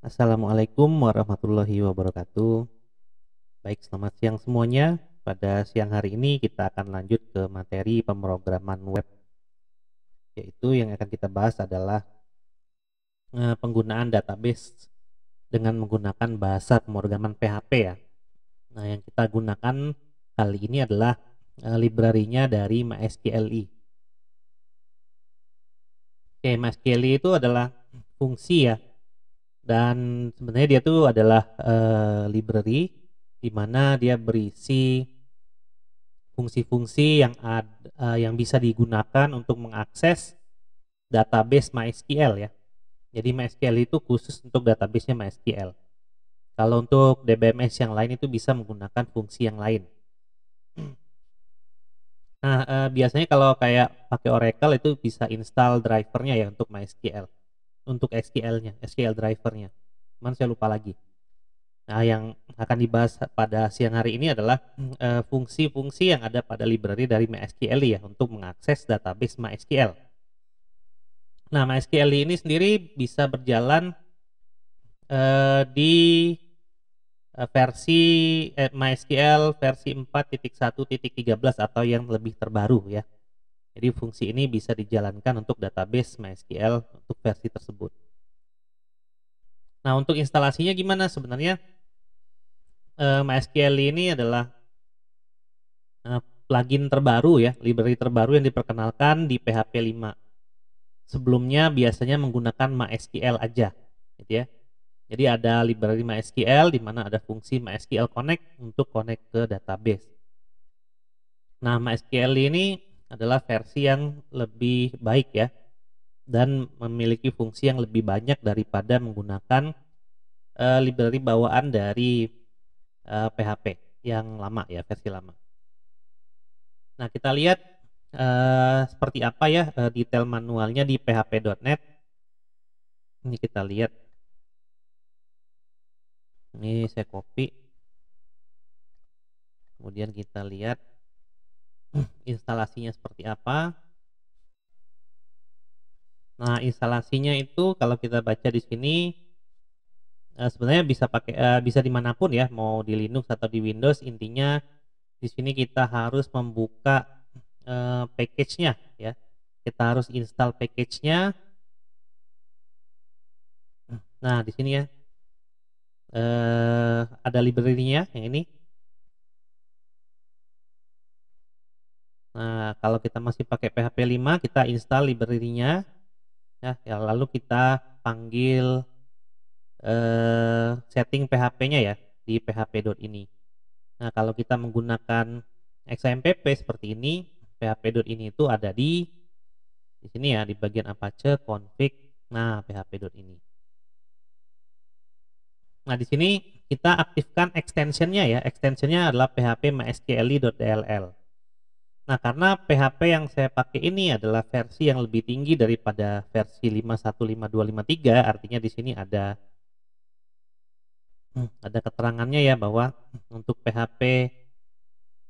Assalamualaikum warahmatullahi wabarakatuh. Baik, selamat siang semuanya. Pada siang hari ini kita akan lanjut ke materi pemrograman web, yaitu yang akan kita bahas adalah penggunaan database dengan menggunakan bahasa pemrograman PHP ya. Nah, yang kita gunakan kali ini adalah library-nya dari MySQLi. Oke, MySQLi itu adalah fungsi ya, dan sebenarnya dia tuh adalah library di mana dia berisi fungsi-fungsi yang bisa digunakan untuk mengakses database MySQL ya. Jadi MySQL itu khusus untuk database-nya MySQL. Kalau untuk DBMS yang lain itu bisa menggunakan fungsi yang lain. Nah, biasanya kalau kayak pakai Oracle itu bisa install drivernya ya untuk MySQL. Untuk SQL-nya, SQL drivernya. Cuman saya lupa lagi. Nah, yang akan dibahas pada siang hari ini adalah fungsi-fungsi yang ada pada library dari MySQL ya untuk mengakses database MySQL. Nah, MySQL ini sendiri bisa berjalan di versi MySQL versi 4.1.13 atau yang lebih terbaru ya. Jadi fungsi ini bisa dijalankan untuk database MySQL untuk versi tersebut. Nah, untuk instalasinya gimana sebenarnya? MySQL ini adalah plugin terbaru ya, library terbaru yang diperkenalkan di PHP 5. Sebelumnya biasanya menggunakan MySQL aja, gitu ya. Jadi ada library MySQL di mana ada fungsi MySQL Connect untuk connect ke database. Nah, MySQL ini adalah versi yang lebih baik ya, dan memiliki fungsi yang lebih banyak daripada menggunakan library bawaan dari PHP yang lama ya, versi lama. Nah, kita lihat seperti apa ya detail manualnya di php.net. Ini kita lihat. Ini saya copy. Kemudian kita lihat instalasinya seperti apa. Nah, instalasinya itu kalau kita baca di sini sebenarnya bisa pakai bisa dimanapun ya, mau di Linux atau di Windows. Intinya di sini kita harus membuka package-nya ya. Kita harus install package-nya. Nah, di sini ya ada library-nya yang ini. Nah, kalau kita masih pakai PHP 5, kita install library-nya ya, lalu kita panggil setting PHP-nya ya di php.ini. Nah, kalau kita menggunakan XAMPP seperti ini, php.ini itu ada di sini ya, di bagian Apache config. Nah, php.ini. Nah, di sini kita aktifkan extension-nya ya. Extension-nya adalah php mysqli.dll. Nah, karena PHP yang saya pakai ini adalah versi yang lebih tinggi daripada versi 5.1.5.2.5.3, artinya di sini ada keterangannya ya bahwa untuk PHP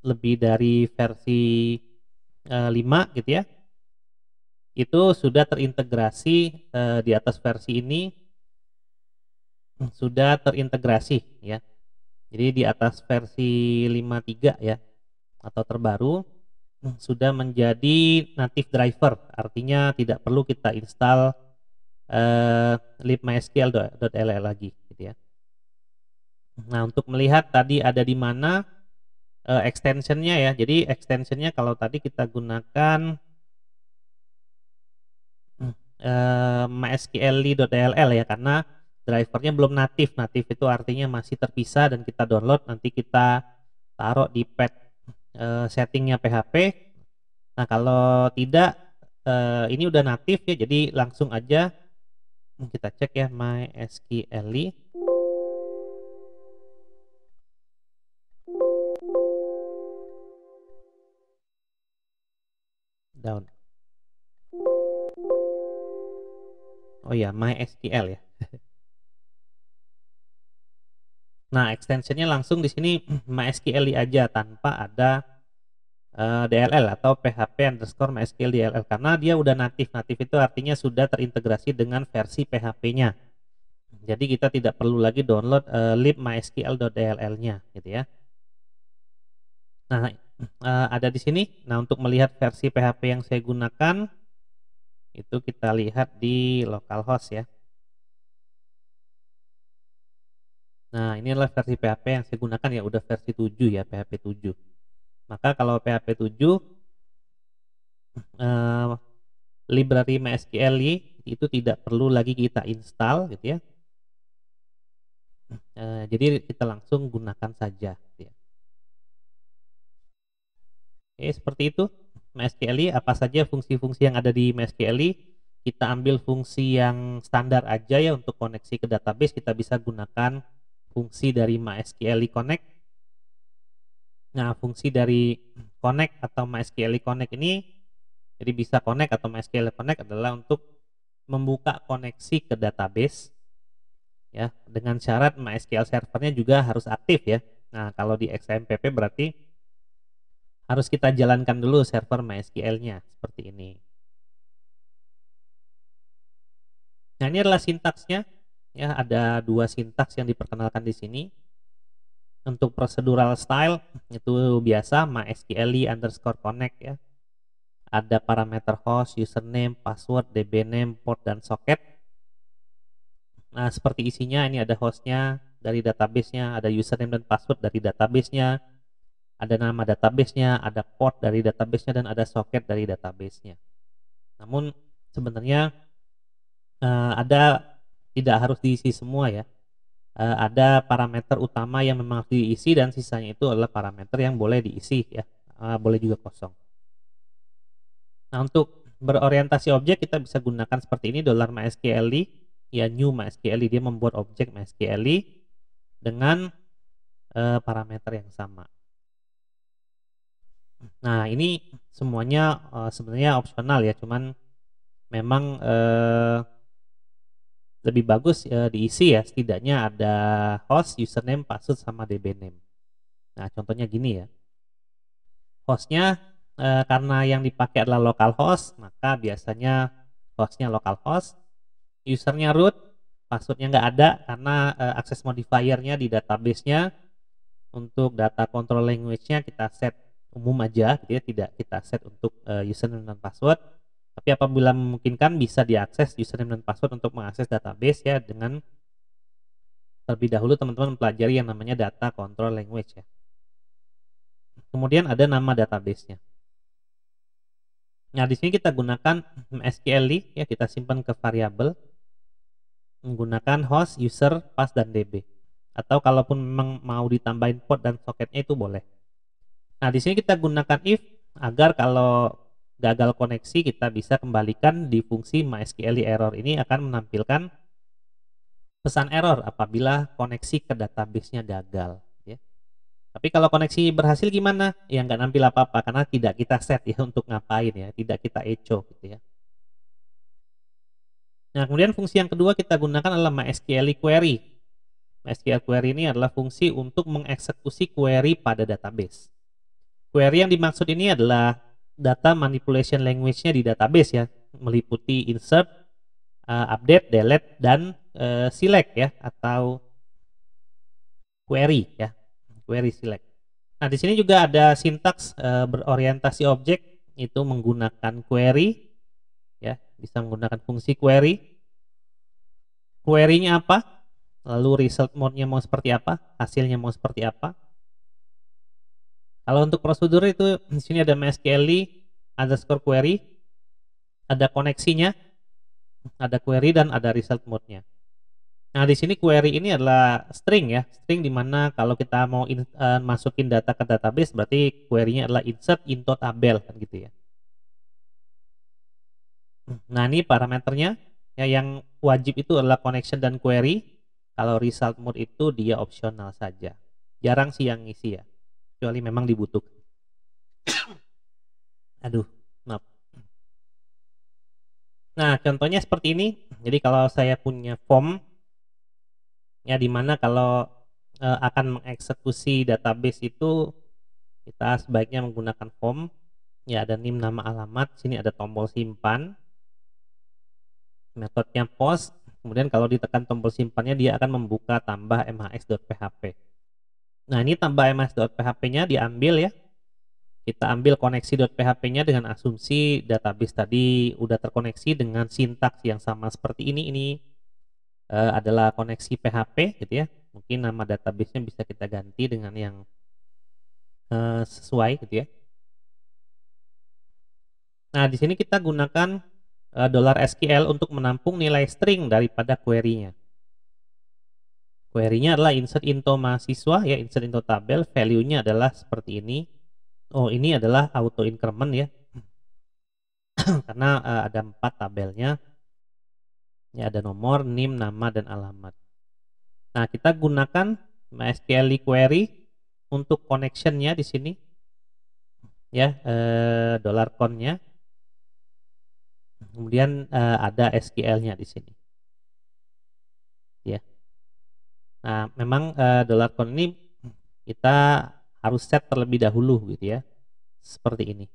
lebih dari versi 5 gitu ya, itu sudah terintegrasi di atas versi ini sudah terintegrasi ya. Jadi di atas versi 5.3 ya atau terbaru sudah menjadi native driver, artinya tidak perlu kita install libmysql.dll lagi gitu ya. Nah, untuk melihat tadi ada di mana extensionnya ya, jadi extensionnya kalau tadi kita gunakan mysqli.dll ya, karena drivernya belum native. Native itu artinya masih terpisah dan kita download, nanti kita taruh di pad settingnya PHP. Nah, kalau tidak ini udah native ya, jadi langsung aja kita cek ya mysqli. Down. Oh ya, MySQL ya. Nah, extensionnya langsung di sini MySQL aja tanpa ada DLL atau php_mysql DLL, karena dia udah native. Native itu artinya sudah terintegrasi dengan versi PHP-nya. Jadi kita tidak perlu lagi download libmysql.dll-nya gitu ya. Nah, ada di sini. Nah, untuk melihat versi PHP yang saya gunakan itu kita lihat di localhost ya. Nah, ini adalah versi PHP yang saya gunakan ya, udah versi 7 ya, PHP 7. Maka kalau PHP 7 library MySQL itu tidak perlu lagi kita install gitu ya. Jadi kita langsung gunakan saja gitu ya. Oke, seperti itu MySQL. Apa saja fungsi-fungsi yang ada di MySQL? Kita ambil fungsi yang standar aja ya. Untuk koneksi ke database kita bisa gunakan fungsi dari MySQL Connect. Nah, fungsi dari Connect atau MySQL Connect ini, jadi bisa Connect atau MySQL Connect adalah untuk membuka koneksi ke database ya, dengan syarat MySQL servernya juga harus aktif ya. Nah, kalau di XAMPP berarti harus kita jalankan dulu server MySQL-nya seperti ini. Nah, ini adalah sintaksnya ya, ada 2 sintaks yang diperkenalkan di sini. Untuk procedural style itu biasa MySQL_connect ya. Ada parameter host, username, password, dbname, port, dan socket. Nah, seperti isinya ini ada hostnya dari database-nya, ada username dan password dari database-nya, ada nama database-nya, ada port dari database-nya, dan ada socket dari database-nya. Namun sebenarnya ada, tidak harus diisi semua ya. Ada parameter utama yang memang harus diisi dan sisanya itu adalah parameter yang boleh diisi ya, boleh juga kosong. Nah, untuk berorientasi objek kita bisa gunakan seperti ini $mysql ya, new MySQL, dia membuat objek MySQL dengan parameter yang sama. Nah, ini semuanya sebenarnya opsional ya, cuman memang lebih bagus diisi ya, setidaknya ada host, username, password, sama dbname. Nah, contohnya gini ya. Hostnya karena yang dipakai adalah localhost, maka biasanya hostnya localhost, usernya root, passwordnya nggak ada karena akses modifiernya di database-nya. Untuk data control language-nya kita set umum aja, gitu ya, tidak kita set untuk username dan password. Tapi apabila memungkinkan bisa diakses username dan password untuk mengakses database ya, dengan terlebih dahulu teman-teman mempelajari yang namanya data control language ya. Kemudian ada nama database-nya. Nah, di sini kita gunakan MySQL ya, kita simpan ke variabel menggunakan host, user, pass, dan db. Atau kalaupun memang mau ditambahin port dan socketnya itu boleh. Nah, di sini kita gunakan if agar kalau gagal koneksi kita bisa kembalikan di fungsi MySQL error. Ini akan menampilkan pesan error apabila koneksi ke database-nya gagal ya. Tapi kalau koneksi berhasil gimana? Ya nggak nampil apa-apa karena tidak kita set ya untuk ngapain ya, tidak kita echo gitu ya. Nah, kemudian fungsi yang kedua kita gunakan adalah MySQL query. MySQL query ini adalah fungsi untuk mengeksekusi query pada database. Query yang dimaksud ini adalah data manipulation language-nya di database ya, meliputi insert, update, delete, dan select ya, atau query ya, query select. Nah, di sini juga ada sintaks berorientasi objek, itu menggunakan query ya, bisa menggunakan fungsi query. Query-nya apa? Lalu result mode-nya mau seperti apa? Hasilnya mau seperti apa? Kalau untuk prosedur itu di sini ada MySQL_query, ada koneksinya, ada query, dan ada result mode-nya. Nah, di sini query ini adalah string ya, string di mana kalau kita mau masukin data ke database berarti query-nya adalah insert into tabel kan gitu ya. Nah, ini parameternya ya, yang wajib itu adalah connection dan query. Kalau result mode itu dia opsional saja. Jarang sih yang ngisi ya, kecuali memang dibutuhkan. Aduh, maaf. Nah, contohnya seperti ini. Jadi kalau saya punya form ya, dimana kalau akan mengeksekusi database itu kita sebaiknya menggunakan form ya, ada name, nama, alamat, sini ada tombol simpan, metodenya post, Kemudian kalau ditekan tombol simpannya dia akan membuka tambah mhx.php. Nah, ini tambah mhx.php-nya diambil ya. Kita ambil koneksi.php-nya dengan asumsi database tadi udah terkoneksi dengan sintaks yang sama seperti ini. Ini adalah koneksi PHP gitu ya. Mungkin nama database-nya bisa kita ganti dengan yang sesuai gitu ya. Nah, di sini kita gunakan $SQL untuk menampung nilai string daripada query-nya. Query-nya adalah insert into mahasiswa ya, insert into tabel, value-nya adalah seperti ini. Oh, ini adalah auto increment ya. Karena ada 4 tabelnya. Ya, ada nomor, NIM, nama, dan alamat. Nah, kita gunakan MySQL query untuk connection-nya di sini. Ya, $con-nya. Kemudian ada SQL-nya di sini. Ya. Nah, memang $con ini kita harus set terlebih dahulu gitu ya. Seperti ini.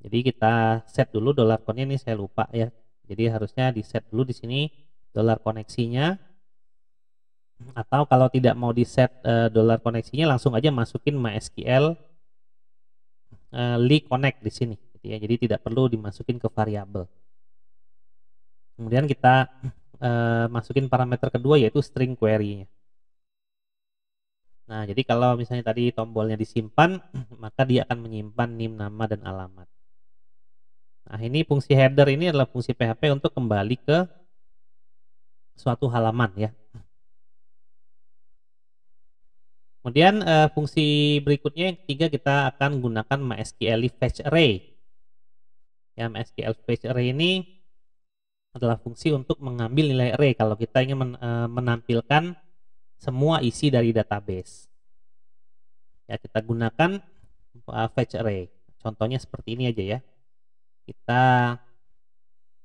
Jadi kita set dulu $con-nya, ini saya lupa ya. Jadi harusnya di set dulu di sini $koneksinya. Atau kalau tidak mau di set $koneksinya, langsung aja masukin MySQL connect di sini gitu ya. Jadi tidak perlu dimasukin ke variabel. Kemudian kita masukin parameter kedua yaitu string query-nya. Nah, jadi kalau misalnya tadi tombolnya disimpan, maka dia akan menyimpan NIM, nama, dan alamat. Nah, ini fungsi header ini adalah fungsi PHP untuk kembali ke suatu halaman ya. Kemudian fungsi berikutnya yang ketiga, kita akan gunakan MySQL fetch array. Ya, MySQL fetch array ini adalah fungsi untuk mengambil nilai array kalau kita ingin menampilkan semua isi dari database. Ya, kita gunakan fetch array. Contohnya seperti ini aja ya. Kita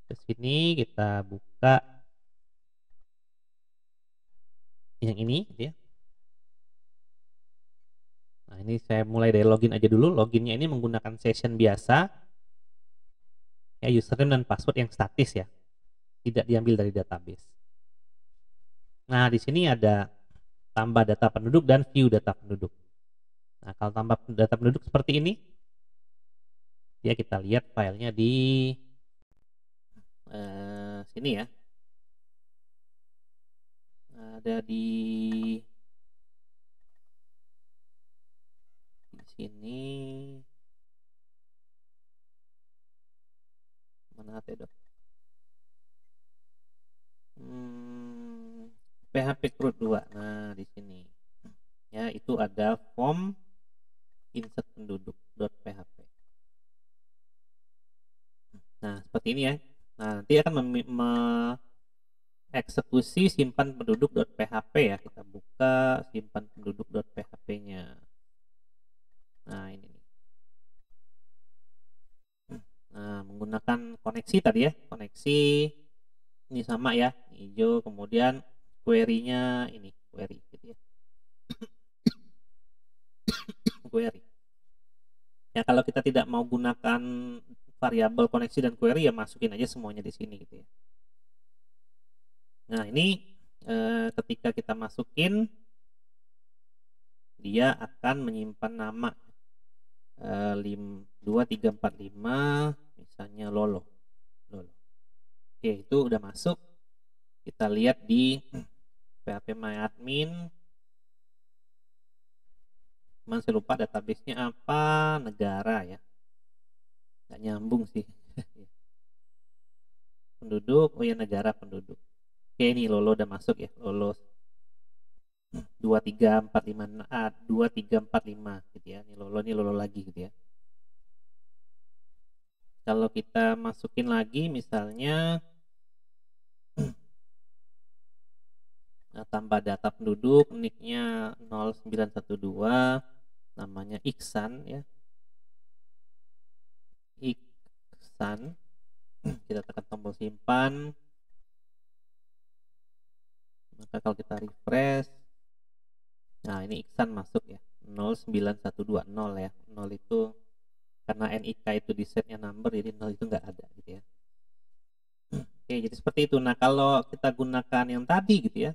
ke sini, kita buka yang ini gitu ya. Nah, ini saya mulai dari login aja dulu. Loginnya ini menggunakan session biasa. Ya, username dan password yang statis ya. Tidak diambil dari database. Nah, di sini ada tambah data penduduk dan view data penduduk. Nah, kalau tambah data penduduk seperti ini, ya kita lihat filenya di sini ya. Ada di sini. Mana dok? PHP CRUD 2. Nah, di sini. Ya, itu ada form insert penduduk.php. Nah, seperti ini ya. Nah, nanti akan eksekusi simpan penduduk.php ya. Kita buka simpan penduduk.php-nya. Nah, ini. Nah, menggunakan koneksi tadi ya. Koneksi ini sama ya, hijau. Kemudian query-nya ini, query gitu ya. Query. Ya, kalau kita tidak mau gunakan variabel koneksi dan query, ya masukin aja semuanya di sini gitu ya. Nah, ini ketika kita masukin, dia akan menyimpan nama 2345, misalnya Lolo. Oke, itu udah masuk. Kita lihat di phpMyAdmin. Cuman saya lupa database-nya apa, negara ya. Nggak nyambung sih. Penduduk, oh ya, negara penduduk. Oke, ini Lolo udah masuk ya, Lolo 2345 2345 gitu ya. Ini Lolo lagi gitu ya. Kalau kita masukin lagi misalnya tambah data penduduk, nicknya 0912, namanya Iksan ya. Iksan. Kita tekan tombol simpan. Maka kalau kita refresh, nah ini Iksan masuk ya, 09120 ya. 0 itu karena NIK itu di setnya number, jadi 0 itu nggak ada gitu ya. Oke, jadi seperti itu. Nah, kalau kita gunakan yang tadi gitu ya,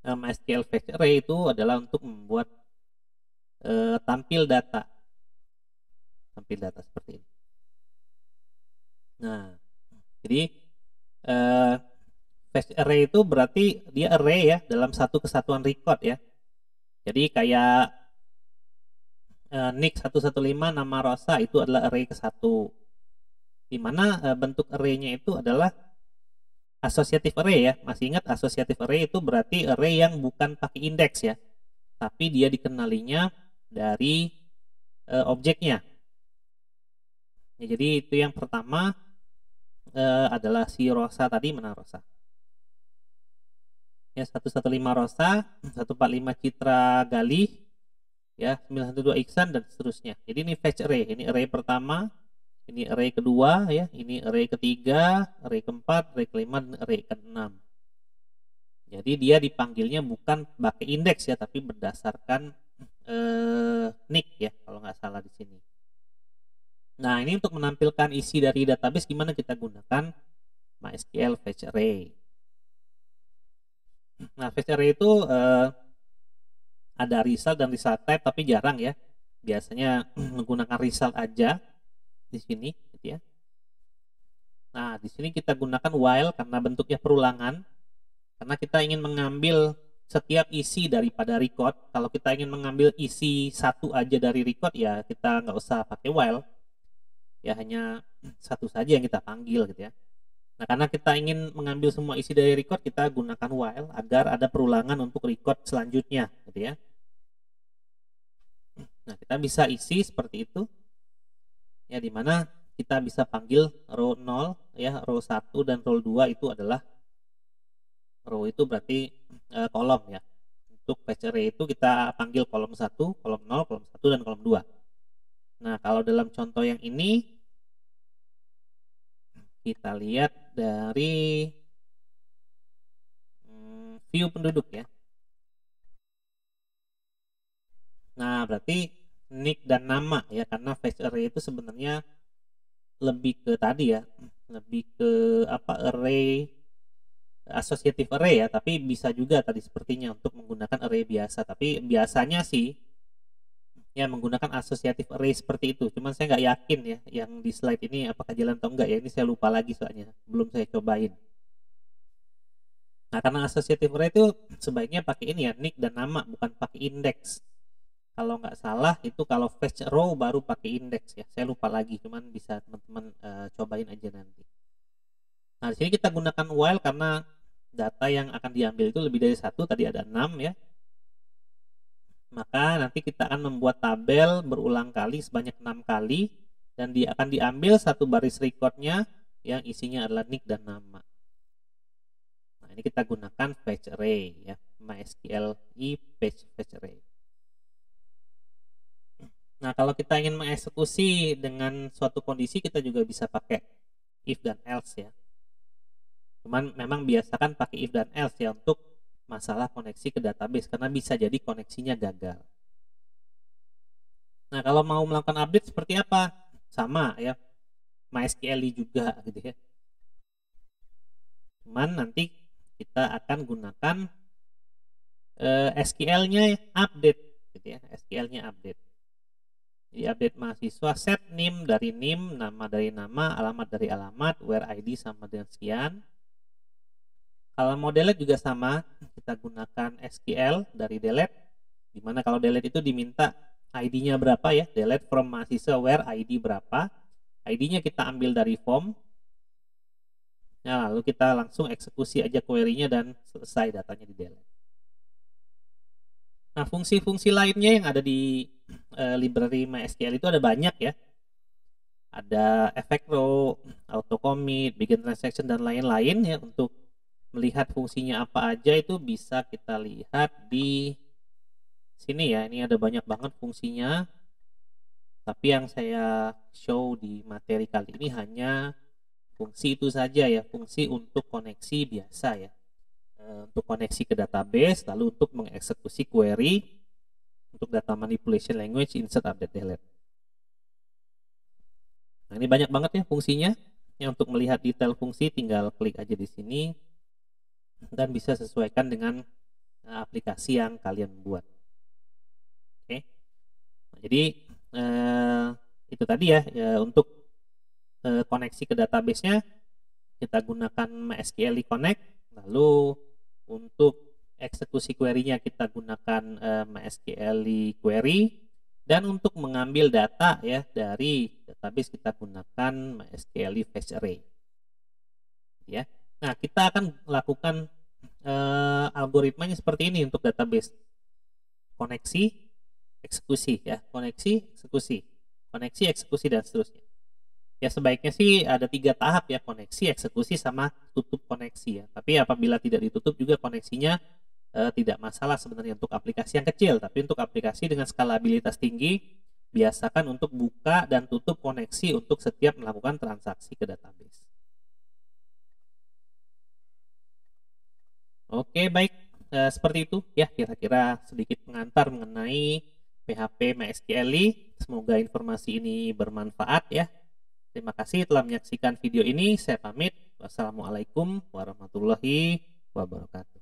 MySQL Fetch Array itu adalah untuk membuat tampil data seperti ini. Nah, jadi fetch array itu berarti dia array ya dalam satu kesatuan record ya. Jadi kayak nick 115 nama Rosa itu adalah array ke-1. Di mana bentuk array-nya itu adalah associative array ya. Masih ingat associative array itu berarti array yang bukan pakai indeks ya. Tapi dia dikenalinya dari objeknya. Ya, jadi itu yang pertama adalah si Rosa tadi, mana Rosa? Ya, 115 Rosa, 145 Citra Galih, ya 912 Iksan dan seterusnya. Jadi ini fetch array, ini array pertama, ini array kedua ya, ini array ketiga, array keempat, array kelima, dan array keenam. Jadi dia dipanggilnya bukan pakai indeks ya, tapi berdasarkan nick ya, kalau nggak salah di sini. Nah, ini untuk menampilkan isi dari database gimana kita gunakan MySQL fetch array. Nah, fetch array itu ada result dan result type, tapi jarang ya. Biasanya menggunakan result aja di sini, gitu ya. Nah, di sini kita gunakan while karena bentuknya perulangan. Karena kita ingin mengambil setiap isi daripada record. Kalau kita ingin mengambil isi satu aja dari record, ya kita nggak usah pakai while. Ya hanya satu saja yang kita panggil, gitu ya. Nah, karena kita ingin mengambil semua isi dari record, kita gunakan while agar ada perulangan untuk record selanjutnya, gitu ya. Nah, kita bisa isi seperti itu. Ya, dimana kita bisa panggil row 0, ya, row 1 dan row 2 itu adalah row itu berarti kolom ya. Untuk fetch array itu kita panggil kolom 1, kolom 0, kolom 1 dan kolom 2. Nah, kalau dalam contoh yang ini kita lihat dari view penduduk ya. Nah, berarti nick dan nama ya, karena fetch array itu sebenarnya lebih ke tadi ya, lebih ke apa, array associative array ya, tapi bisa juga tadi sepertinya untuk menggunakan array biasa, tapi biasanya sih ya menggunakan associative array seperti itu. Cuman saya nggak yakin ya yang di slide ini apakah jalan atau enggak ya, ini saya lupa lagi soalnya belum saya cobain. Nah, karena associative array itu sebaiknya pakai ini ya, nick dan nama, bukan pakai indeks. Kalau nggak salah itu kalau fetch row baru pakai indeks ya. Saya lupa lagi, cuman bisa teman-teman cobain aja nanti. Nah, di sini kita gunakan while karena data yang akan diambil itu lebih dari satu, tadi ada 6 ya. Maka nanti kita akan membuat tabel berulang kali sebanyak 6 kali dan dia akan diambil satu baris recordnya yang isinya adalah nick dan nama. Nah, ini kita gunakan fetch array ya, MySQL fetch array. Nah, kalau kita ingin mengeksekusi dengan suatu kondisi, kita juga bisa pakai if dan else ya. Cuman memang biasakan pakai if dan else ya untuk masalah koneksi ke database, karena bisa jadi koneksinya gagal. Nah, kalau mau melakukan update seperti apa? Sama ya, MySQL juga gitu ya. Cuman nanti kita akan gunakan SQL-nya update gitu ya, SQL-nya update. Jadi update mahasiswa, set NIM dari NIM, nama dari nama, alamat dari alamat, where ID sama dengan sekian. Kalau mau delete juga sama, kita gunakan SQL dari delete, dimana kalau delete itu diminta ID-nya berapa ya, delete from mahasiswa where ID berapa, ID-nya kita ambil dari form. Nah, lalu kita langsung eksekusi aja query-nya dan selesai, datanya di delete. Nah, fungsi-fungsi lainnya yang ada di library MySQL itu ada banyak ya. Ada effect row, auto commit, begin transaction dan lain-lain ya. Untuk melihat fungsinya apa aja itu bisa kita lihat di sini ya. Ini ada banyak banget fungsinya. Tapi yang saya show di materi kali ini hanya fungsi itu saja ya, fungsi untuk koneksi biasa ya. Untuk koneksi ke database, lalu untuk mengeksekusi query, untuk data manipulation language, insert, update, delete. Nah, ini banyak banget ya fungsinya. Ya, untuk melihat detail fungsi tinggal klik aja di sini dan bisa sesuaikan dengan aplikasi yang kalian buat. Oke. Nah, jadi itu tadi ya, untuk koneksi ke database-nya kita gunakan MySQL Connect, lalu untuk eksekusi query-nya kita gunakan MySQL Query, dan untuk mengambil data ya dari database kita gunakan MySQL Fetch Array. Ya. Nah, kita akan lakukan algoritmanya seperti ini untuk database. Koneksi, eksekusi ya, koneksi, eksekusi, koneksi, eksekusi, dan seterusnya. Ya, sebaiknya sih ada 3 tahap ya, koneksi, eksekusi, sama tutup koneksi ya. Tapi apabila tidak ditutup juga koneksinya tidak masalah sebenarnya untuk aplikasi yang kecil. Tapi untuk aplikasi dengan skalabilitas tinggi, biasakan untuk buka dan tutup koneksi untuk setiap melakukan transaksi ke database. Oke, baik. Seperti itu ya, kira-kira sedikit pengantar mengenai PHP MySQL. Semoga informasi ini bermanfaat ya. Terima kasih telah menyaksikan video ini. Saya pamit. Wassalamualaikum warahmatullahi wabarakatuh.